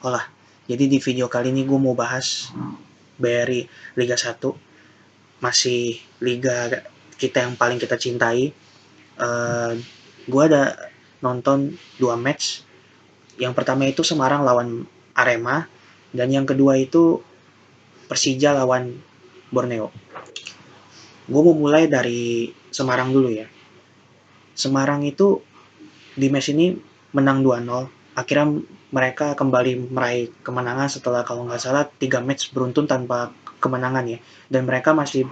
Olah, jadi di video kali ini gue mau bahas BRI Liga 1, masih liga kita yang paling kita cintai. Gue ada nonton 2 match. Yang pertama itu Semarang lawan Arema, dan yang kedua itu Persija lawan Borneo. Gue mau mulai dari Semarang dulu ya. Semarang itu di match ini menang 2-0. Akhirnya mereka kembali meraih kemenangan setelah kalau nggak salah 3 match beruntun tanpa kemenangan ya. Dan mereka masih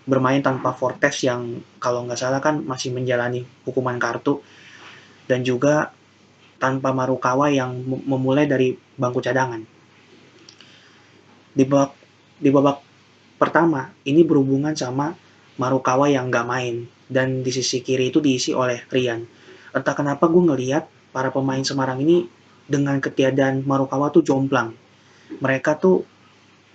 bermain tanpa Fortes yang kalau nggak salah kan masih menjalani hukuman kartu, dan juga tanpa Marukawa yang memulai dari bangku cadangan. Di babak pertama ini berhubungan sama Marukawa yang nggak main, dan di sisi kiri itu diisi oleh Rian. Entah kenapa gue ngelihat para pemain Semarang ini dengan ketiadaan Marukawa tuh jomplang. Mereka tuh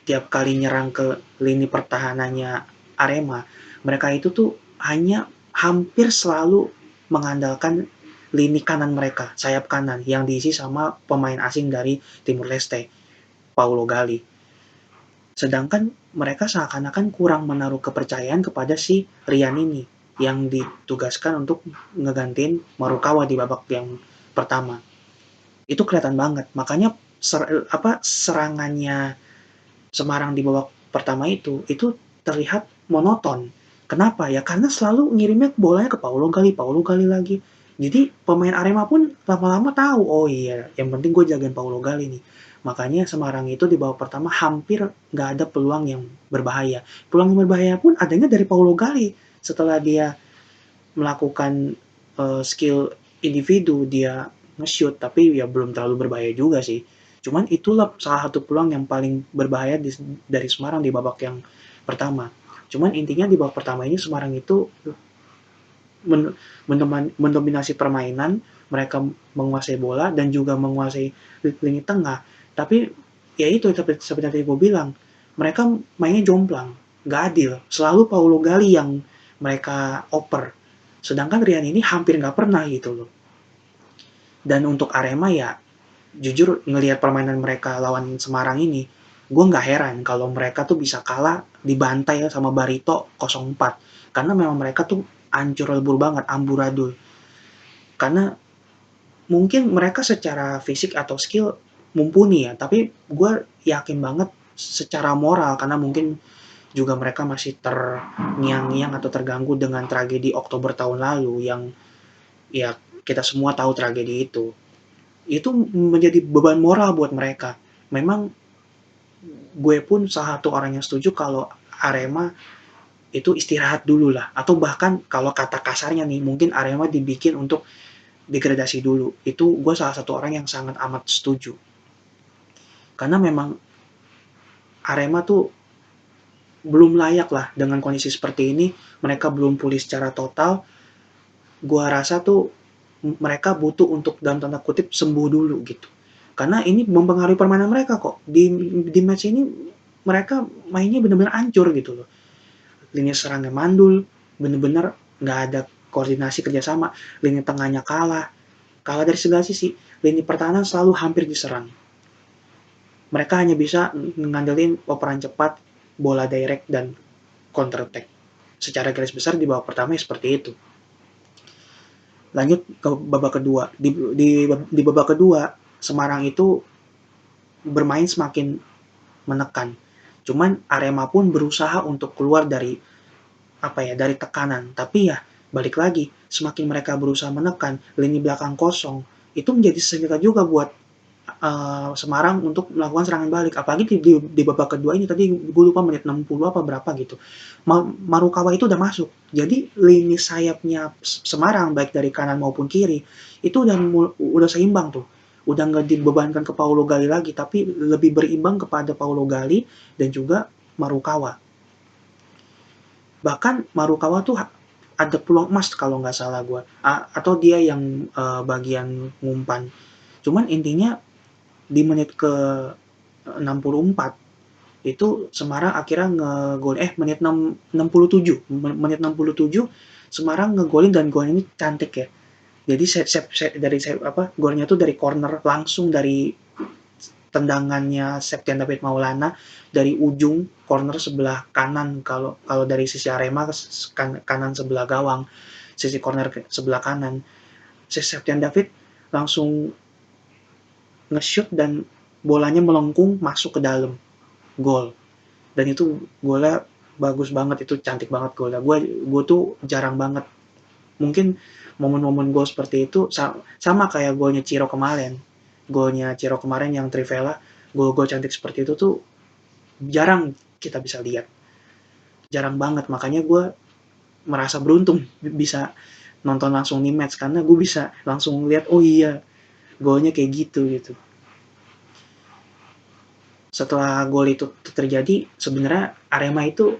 tiap kali nyerang ke lini pertahanannya Arema, mereka itu tuh hanya hampir selalu mengandalkan lini kanan mereka, sayap kanan, yang diisi sama pemain asing dari Timur Leste, Paulo Gali. Sedangkan mereka seakan-akan kurang menaruh kepercayaan kepada si Rian ini, yang ditugaskan untuk ngegantiin Marukawa di babak yang pertama. Itu kelihatan banget. Makanya serangannya Semarang di babak pertama itu terlihat monoton. Kenapa? Ya karena selalu ngirimnya bolanya ke Paulo Gali lagi. Jadi pemain Arema pun lama-lama tahu, oh iya, yang penting gue jagain Paulo Gali nih. Makanya Semarang itu di babak pertama hampir nggak ada peluang yang berbahaya. Peluang yang berbahaya pun adanya dari Paulo Gali. Setelah dia melakukan skill individu, dia nge-shoot, tapi ya belum terlalu berbahaya juga sih. Cuman itulah salah satu peluang yang paling berbahaya dari Semarang di babak yang pertama. Cuman intinya di babak pertama ini Semarang itu mendominasi permainan, mereka menguasai bola dan juga menguasai lini tengah. Tapi ya itu seperti tadi gue bilang, mereka mainnya jomplang, nggak adil. Selalu Paulo Gali yang mereka oper. Sedangkan Rian ini hampir nggak pernah gitu loh. Dan untuk Arema ya, jujur ngelihat permainan mereka lawan Semarang ini, gue nggak heran kalau mereka tuh bisa kalah dibantai sama Barito 04. Karena memang mereka tuh hancur lebur banget, amburadul. Karena mungkin mereka secara fisik atau skill mumpuni ya, tapi gue yakin banget secara moral, karena mungkin juga mereka masih terngiang-ngiang atau terganggu dengan tragedi Oktober tahun lalu yang ya kita semua tahu tragedi itu menjadi beban moral buat mereka. Memang gue pun salah satu orang yang setuju kalau Arema itu istirahat dulu lah, atau bahkan kalau kata kasarnya nih, mungkin Arema dibikin untuk degradasi dulu. Itu gue salah satu orang yang sangat amat setuju, karena memang Arema tuh belum layak lah dengan kondisi seperti ini. Mereka belum pulih secara total. Gue rasa tuh mereka butuh untuk dalam tanda kutip sembuh dulu gitu, karena ini mempengaruhi permainan mereka kok. Di match ini mereka mainnya benar-benar hancur gitu loh. Lini serangnya mandul, bener-bener nggak ada koordinasi kerjasama. Lini tengahnya kalah dari segala sisi. Lini pertahanan selalu hampir diserang. Mereka hanya bisa ngandelin operan cepat, bola direct, dan counter attack. Secara garis besar di babak pertama seperti itu. Lanjut ke babak kedua. Di babak kedua, Semarang itu bermain semakin menekan. Cuman Arema pun berusaha untuk keluar dari dari tekanan. Tapi ya balik lagi, semakin mereka berusaha menekan, lini belakang kosong, itu menjadi senjata juga buat Semarang untuk melakukan serangan balik. Apalagi di babak kedua ini, tadi gue lupa menit 60 apa berapa gitu, Marukawa itu udah masuk. Jadi lini sayapnya Semarang baik dari kanan maupun kiri itu udah seimbang tuh. Udah nggak dibebankan ke Paulo Gali lagi, tapi lebih berimbang kepada Paulo Gali dan juga Marukawa. Bahkan Marukawa tuh ada peluang emas kalau nggak salah gue, atau dia yang bagian ngumpan. Cuman intinya di menit ke 64 itu Semarang akhirnya ngegol menit 67 Semarang ngegolin, dan gol ini cantik ya. Jadi golnya tuh dari corner, langsung dari tendangannya Septian David Maulana dari ujung corner sebelah kanan, kalau dari sisi Arema kanan sebelah gawang, sisi corner sebelah kanan, Septian David langsung nge-shoot dan bolanya melengkung masuk ke dalam, gol. Dan itu golnya bagus banget, itu cantik banget golnya. Gue tuh jarang banget, mungkin momen-momen gol seperti itu sama kayak golnya Ciro kemarin. Golnya Ciro kemarin yang Trivela, gol-gol cantik seperti itu tuh jarang kita bisa lihat. Jarang banget, makanya gue merasa beruntung bisa nonton langsung nih match, karena gue bisa langsung lihat, oh iya, golnya kayak gitu. Setelah gol itu terjadi, sebenarnya Arema itu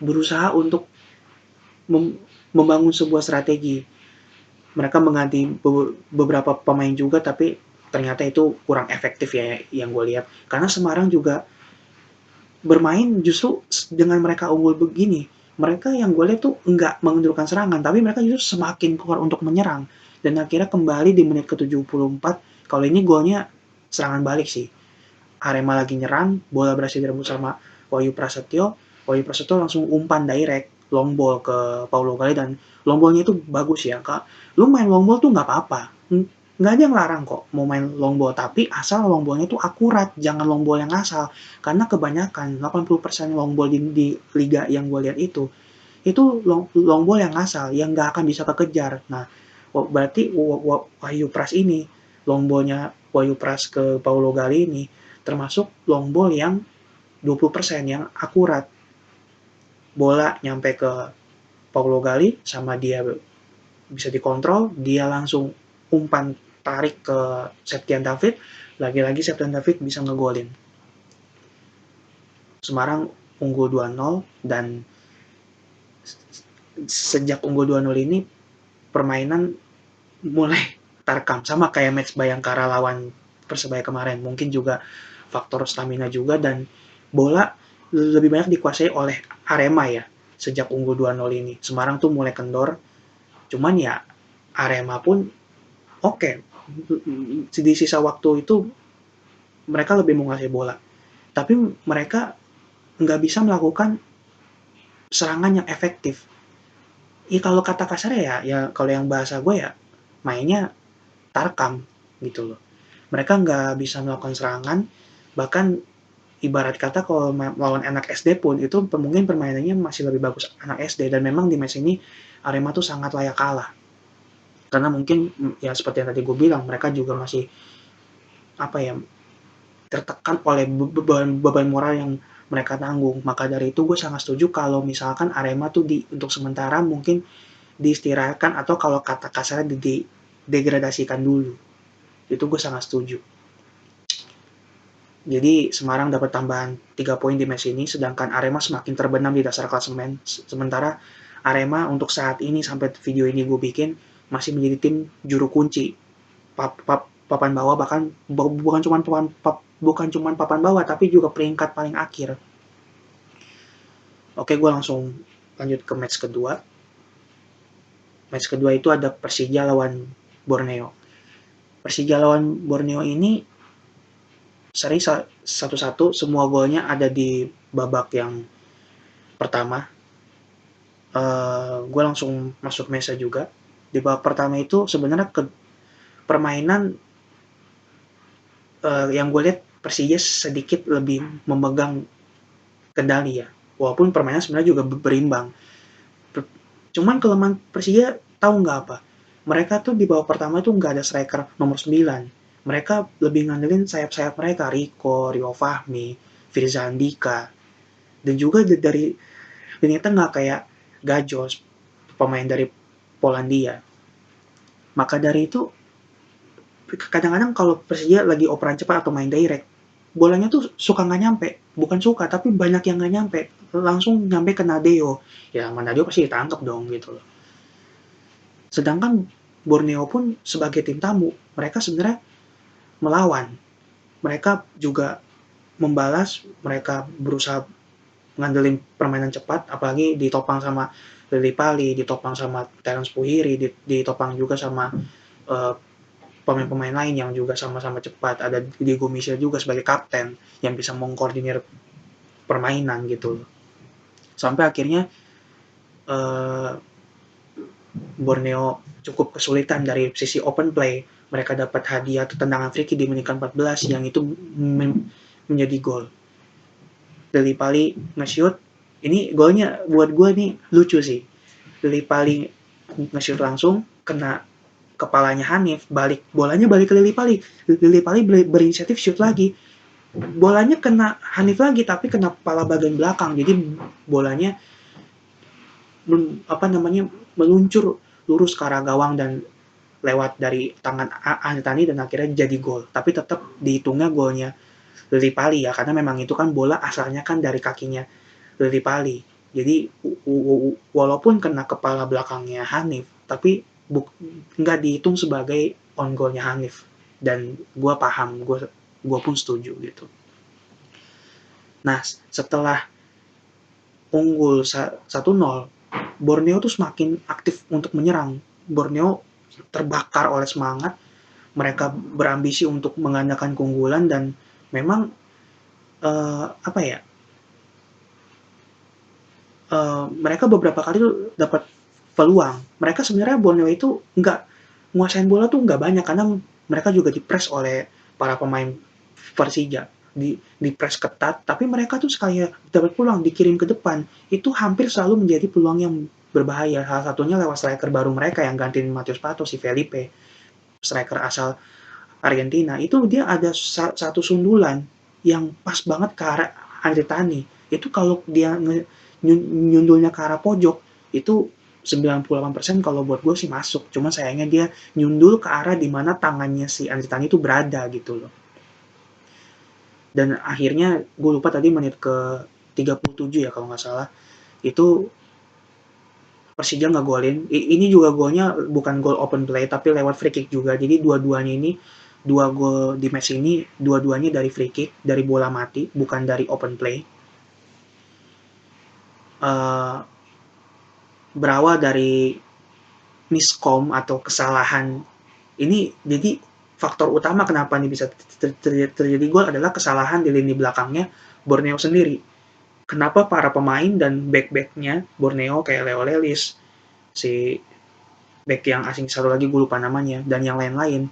berusaha untuk membangun sebuah strategi. Mereka mengganti beberapa pemain juga, tapi ternyata itu kurang efektif ya yang gue lihat. Karena Semarang juga bermain justru dengan mereka unggul begini, mereka yang gue lihat tuh nggak mengendurkan serangan, tapi mereka justru semakin keluar untuk menyerang. Dan akhirnya kembali di menit ke-74, kalau ini golnya serangan balik sih. Arema lagi nyerang, bola berhasil direbut sama Wahyu Prasetyo langsung umpan direct long ball ke Paulo Gali, dan long ballnya itu bagus ya Kak. Lu main long ball tuh nggak apa-apa, nggak ada yang larang kok mau main long ball, tapi asal long ballnya tuh akurat, jangan long ball yang asal. Karena kebanyakan 80% long ball di liga yang gue lihat itu long ball yang asal, yang nggak akan bisa kekejar. Nah, berarti Wahyu Pras ini, long ballnya Wahyu Pras ke Paulo Gali ini termasuk long ball yang 20% yang akurat. Bola nyampe ke Paulo Gali sama dia bisa dikontrol, dia langsung umpan tarik ke Septian David, lagi-lagi Septian David bisa ngegolin. Semarang unggul 2-0, dan sejak unggul 2-0 ini permainan mulai tarkam, sama kayak match Bayangkara lawan Persebaya kemarin. Mungkin juga faktor stamina juga, dan bola lebih banyak dikuasai oleh Arema ya. Sejak unggul 2-0 ini Semarang tuh mulai kendor, cuman ya Arema pun oke. Di sisa waktu itu mereka lebih menguasai bola, tapi mereka nggak bisa melakukan serangan yang efektif. Ya kalau kata kasarnya ya kalau yang bahasa gue ya, mainnya tarkam gitu loh. Mereka nggak bisa melakukan serangan, bahkan ibarat kata kalau lawan anak SD pun itu mungkin permainannya masih lebih bagus anak SD, dan memang di match ini Arema tuh sangat layak kalah. Karena mungkin ya seperti yang tadi gue bilang, mereka juga masih apa ya, tertekan oleh beban moral yang mereka tanggung. Maka dari itu gue sangat setuju kalau misalkan Arema tuh untuk sementara mungkin diistirahatkan, atau kalau kata kasarnya degradasikan dulu. Itu gue sangat setuju. Jadi Semarang dapat tambahan 3 poin di match ini, sedangkan Arema semakin terbenam di dasar klasemen. Sementara Arema untuk saat ini sampai video ini gue bikin masih menjadi tim juru kunci papan bawah, bahkan bukan cuma papan bawah, tapi juga peringkat paling akhir. Oke, gue langsung lanjut ke match kedua. Match kedua itu ada Persija lawan Borneo. Persija lawan Borneo ini seri 1-1, semua golnya ada di babak yang pertama. Gue langsung masuk mesa juga. Di babak pertama itu sebenarnya permainan yang gue lihat Persija sedikit lebih memegang kendali ya. Walaupun permainan sebenarnya juga berimbang. Cuman kelemahan Persija tahu nggak apa? Mereka tuh di babak pertama itu nggak ada striker nomor 9. Mereka lebih ngandelin sayap-sayap mereka, Rio Fahmi, Firza Andika, dan juga dari lini tengah kayak Gajos, pemain dari Polandia. Maka dari itu kadang-kadang kalau Persija lagi operan cepat atau main direct, bolanya tuh suka nggak nyampe. Bukan suka, tapi banyak yang nggak nyampe. Langsung nyampe ke Nadeo. Ya sama Nadeo pasti ditangkap dong gitu loh. Sedangkan Borneo pun sebagai tim tamu, mereka sebenarnya melawan. Mereka juga membalas, mereka berusaha ngandelin permainan cepat, apalagi ditopang sama Lili Pali, ditopang sama Terence Puhiri, ditopang juga sama pemain-pemain lain yang juga sama-sama cepat. Ada Diego Michel juga sebagai kapten yang bisa mengkoordinir permainan gitu. Sampai akhirnya Borneo cukup kesulitan dari sisi open play. Mereka dapat hadiah tendangan free kick di menit 14 yang itu menjadi gol. Deli Pali nge-shoot, ini golnya buat gue nih lucu sih. Deli Pali nge-shoot langsung, kena kepalanya Hanif, bolanya balik ke Deli Pali. Deli Pali berinisiatif shoot lagi. Bolanya kena Hanif lagi, tapi kena kepala bagian belakang. Jadi bolanya meluncur lurus ke arah gawang dan lewat dari tangan Antani dan akhirnya jadi gol. Tapi tetap dihitungnya golnya Lili Pali ya, karena memang itu kan bola asalnya kan dari kakinya Lili Pali. Jadi walaupun kena kepala belakangnya Hanif, tapi nggak dihitung sebagai on goalnya Hanif. Dan gue paham, gue pun setuju gitu. Nah, setelah unggul 1-0, Borneo tuh semakin aktif untuk menyerang. Borneo terbakar oleh semangat, mereka berambisi untuk menggandakan keunggulan dan memang mereka beberapa kali tuh dapat peluang. Mereka sebenarnya Borneo itu nggak nguasain bola tuh nggak banyak karena mereka juga dipres oleh para pemain Persija, di press ketat, tapi mereka tuh sekali dapat peluang dikirim ke depan, itu hampir selalu menjadi peluang yang berbahaya. Salah satunya lewat striker baru mereka yang gantiin Matius Pato, si Felipe, striker asal Argentina. Itu dia ada satu sundulan yang pas banget ke arah Andre Tani. Itu kalau dia nyundulnya ke arah pojok, itu 98% kalau buat gue sih masuk. Cuman sayangnya dia nyundul ke arah dimana tangannya si Andre Tani itu berada gitu loh. Dan akhirnya gue lupa tadi menit ke 37 ya kalau nggak salah, itu Persija ngegolin. Ini juga golnya bukan gol open play tapi lewat free kick juga. Jadi dua-duanya ini, 2 gol di match ini dua-duanya dari free kick, dari bola mati, bukan dari open play. Berawal dari miskom atau kesalahan ini, jadi faktor utama kenapa ini bisa terjadi gol adalah kesalahan di lini belakangnya Borneo sendiri. Kenapa para pemain dan back-backnya Borneo kayak Leo Lelis, si back yang asing satu lagi gue lupa namanya, dan yang lain-lain,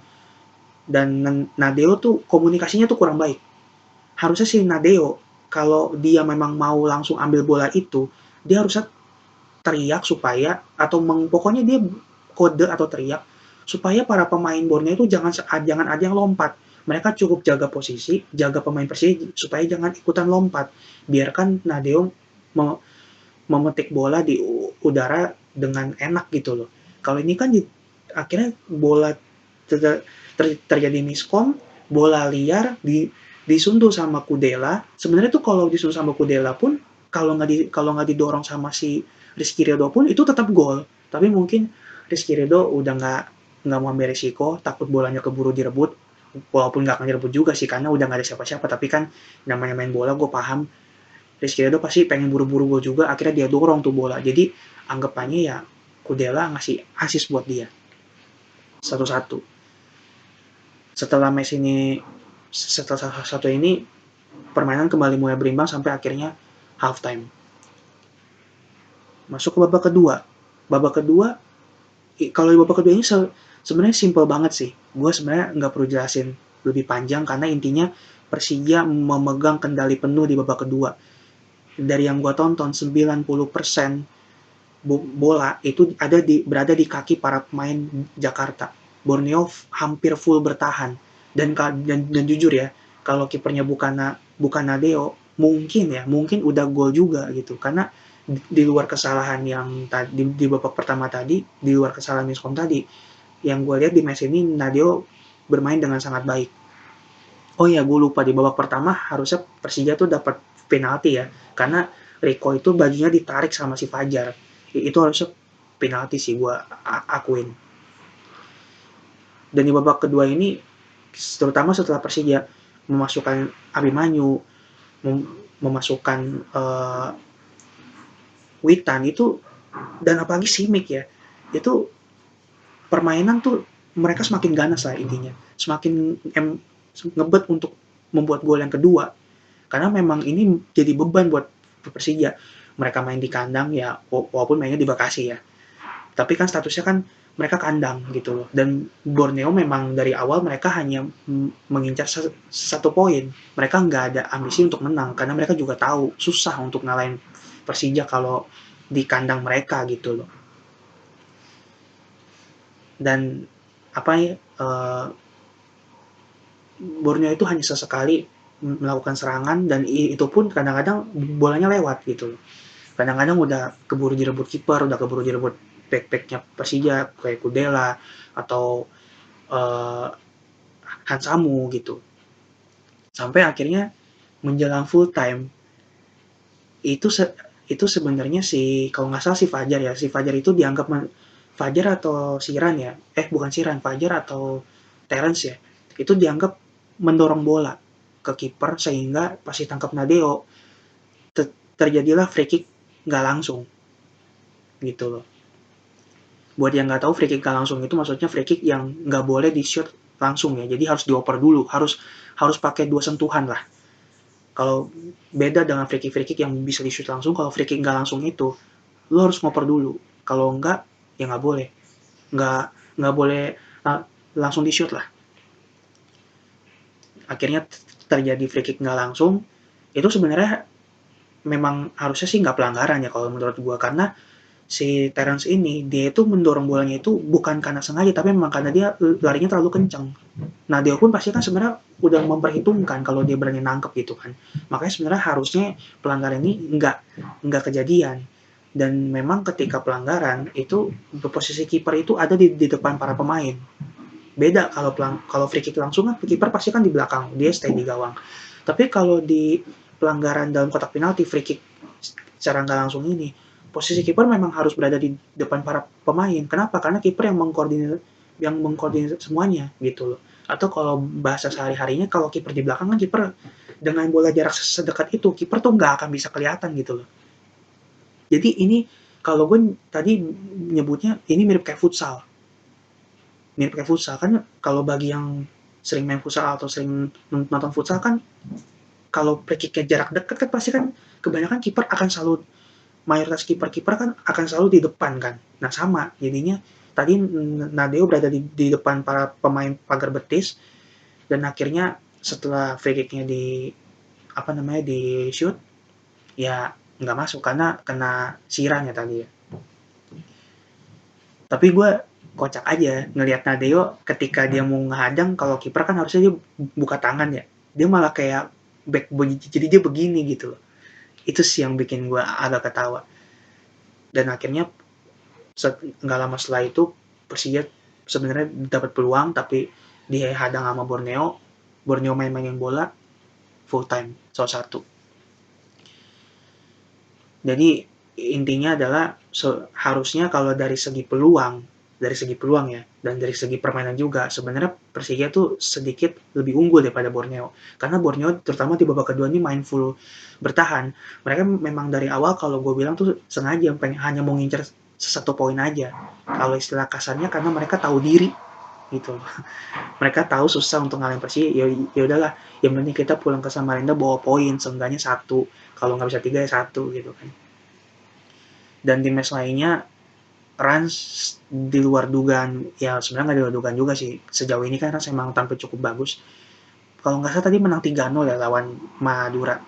dan Nadeo tuh komunikasinya tuh kurang baik. Harusnya si Nadeo kalau dia memang mau langsung ambil bola itu, dia harusnya teriak supaya, atau pokoknya dia kode atau teriak supaya para pemain Borneo itu jangan ada yang lompat. Mereka cukup jaga posisi, jaga pemain Persija supaya jangan ikutan lompat. Biarkan Nadeo memetik bola di udara dengan enak gitu loh. Kalau ini kan akhirnya bola terjadi miskom, bola liar disuntul sama Kudela. Sebenarnya tuh kalau disuntul sama Kudela pun, kalau nggak didorong sama si Rizky Ridho pun itu tetap gol. Tapi mungkin Rizky Ridho udah nggak mau ambil resiko, takut bolanya keburu direbut. Walaupun nggak akan direbut juga sih, karena udah nggak ada siapa-siapa. Tapi kan namanya main bola, gue paham Rizky Ridho pasti pengen buru-buru gol juga. Akhirnya dia dorong tuh bola. Jadi anggapannya ya Kudela ngasih assist buat dia. 1-1. Setelah match ini, setelah satu ini, permainan kembali mulai berimbang sampai akhirnya halftime. Masuk ke babak kedua. Babak kedua, kalau di babak kedua ini sebenarnya simple banget sih. Gue sebenarnya nggak perlu jelasin lebih panjang karena intinya Persija memegang kendali penuh di babak kedua. Dari yang gue tonton, 90% bola itu berada di kaki para pemain Jakarta. Borneo hampir full bertahan. Dan jujur ya, kalau kipernya bukan Nadeo, mungkin udah gol juga gitu. Karena di luar kesalahan yang di babak pertama tadi, di luar kesalahan miskom tadi, yang gue lihat di match ini Nadeo bermain dengan sangat baik. Oh ya, gue lupa di babak pertama harusnya Persija tuh dapat penalti ya, karena Rico itu bajunya ditarik sama si Fajar. Itu harusnya penalti sih, gue akuin. Dan di babak kedua ini, terutama setelah Persija memasukkan Abimanyu, memasukkan Witan itu, dan apalagi Simic ya, itu permainan tuh mereka semakin ganas lah intinya, semakin ngebet untuk membuat gol yang kedua, karena memang ini jadi beban buat Persija. Mereka main di kandang ya, walaupun mainnya di Bekasi ya, tapi kan statusnya kan mereka kandang gitu loh. Dan Borneo memang dari awal mereka hanya mengincar satu poin. Mereka nggak ada ambisi untuk menang karena mereka juga tahu susah untuk ngalahin Persija kalau di kandang mereka gitu loh. Dan apa ya, Borneo itu hanya sesekali melakukan serangan dan itu pun kadang-kadang bolanya lewat gitu loh. Kadang-kadang udah keburu direbut kiper, udah keburu direbut back-backnya Persija kayak Kudela atau uh, Hansamu gitu. Sampai akhirnya menjelang full time itu itu sebenarnya si kalau nggak salah si Fajar ya, si Fajar itu dianggap Fajar atau Siran ya, bukan Siran, Fajar atau Terence ya, itu dianggap mendorong bola ke kiper sehingga pas ditangkap Nadeo terjadilah free kick nggak langsung gitu loh. Buat yang nggak tahu free kick nggak langsung itu maksudnya free kick yang nggak boleh di shoot langsung ya, jadi harus dioper dulu, harus pakai 2 sentuhan lah. Kalau beda dengan free kick yang bisa di shoot langsung, kalau free kick nggak langsung itu lo harus ngoper dulu, kalau enggak ya nggak boleh, nggak nggak boleh langsung di shoot lah. Akhirnya terjadi free kick nggak langsung. Itu sebenarnya memang harusnya sih nggak pelanggaran ya kalau menurut gua, karena si Terence ini dia itu mendorong bolanya itu bukan karena sengaja, tapi memang karena dia larinya terlalu kencang. Nah dia pun pasti kan sebenarnya udah memperhitungkan kalau dia berani nangkep gitu kan, makanya sebenarnya harusnya pelanggaran ini nggak kejadian. Dan memang ketika pelanggaran itu posisi kiper itu ada di depan para pemain. Beda kalau free kick langsung kan kiper pasti kan di belakang, dia stay di gawang. Tapi kalau di pelanggaran dalam kotak penalti free kick secara nggak langsung ini, posisi kiper memang harus berada di depan para pemain. Kenapa? Karena kiper yang mengkoordinir semuanya gitu loh. Atau kalau bahasa sehari-harinya, kalau kiper di belakang kan kiper dengan bola jarak sedekat itu, kiper tuh nggak akan bisa kelihatan gitu loh. Jadi ini kalau gue tadi nyebutnya ini mirip kayak futsal. Mirip kayak futsal kan, kalau bagi yang sering main futsal atau sering nonton futsal kan, kalau free kicknya jarak dekat kan pasti kan kebanyakan kiper akan selalu, mayoritas kiper-kiper kan akan selalu di depan kan. Nah sama, jadinya tadi Nadeo berada di depan para pemain pagar betis, dan akhirnya setelah free kicknya di apa namanya di shoot ya nggak masuk karena kena Siran ya tadi ya. Tapi gue kocak aja ngelihat Nadeo ketika dia mau ngehadang, kalau kiper kan harusnya dia buka tangan ya, dia malah kayak back, jadi dia begini gitu loh. Itu sih yang bikin gue agak ketawa. Dan akhirnya nggak lama setelah itu Persija sebenarnya dapat peluang tapi dihadang sama Borneo. Borneo main-mainin bola full time 1-1. Jadi intinya adalah harusnya kalau dari segi peluang ya, dan dari segi permainan juga sebenarnya Persija tuh sedikit lebih unggul daripada Borneo. Karena Borneo terutama di babak kedua ini main full bertahan. Mereka memang dari awal kalau gue bilang tuh sengaja hanya mau ngincer satu poin aja. Kalau istilah kasarnya karena mereka tahu diri gitu. Mereka tahu susah untuk ngalahin Persija, ya udahlah, yang penting kita pulang ke Samarinda bawa poin, seenggaknya 1. Kalau nggak bisa 3 ya 1 gitu kan. Dan di match lainnya Rans di luar dugaan, ya sebenarnya nggak di luar dugaan juga sih. Sejauh ini kan Rans emang tampil cukup bagus. Kalau nggak salah tadi menang 3-0 ya lawan Madura.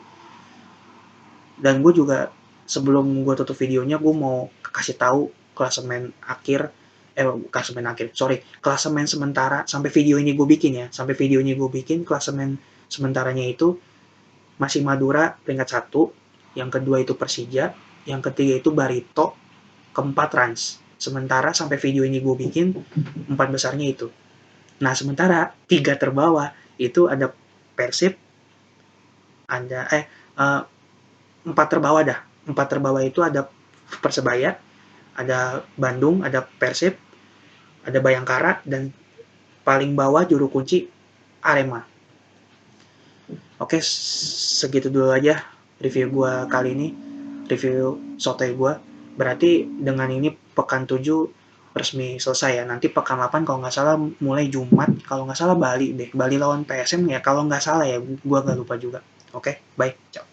Dan gue juga sebelum gue tutup videonya, gue mau kasih tahu klasemen akhir, klasemen sementara sampai video ini gue bikin ya. Sampai video ini gue bikin klasemen sementaranya itu masih Madura peringkat 1, yang kedua itu Persija, yang ketiga itu Barito, keempat Rans. Sementara sampai video ini gue bikin 4 besarnya itu. Nah sementara 3 terbawah itu ada Persib, ada 4 terbawah dah. 4 terbawah itu ada Persebaya, ada Bandung, ada Persib, ada Bayangkara, dan paling bawah juru kunci Arema. Oke, segitu dulu aja review gue kali ini, review sotoy gue. Berarti dengan ini pekan 7 resmi selesai ya. Nanti pekan 8 kalau nggak salah mulai Jumat, kalau nggak salah Bali deh. Bali lawan PSM ya kalau nggak salah ya, gua nggak lupa juga. Oke, baik. Ciao.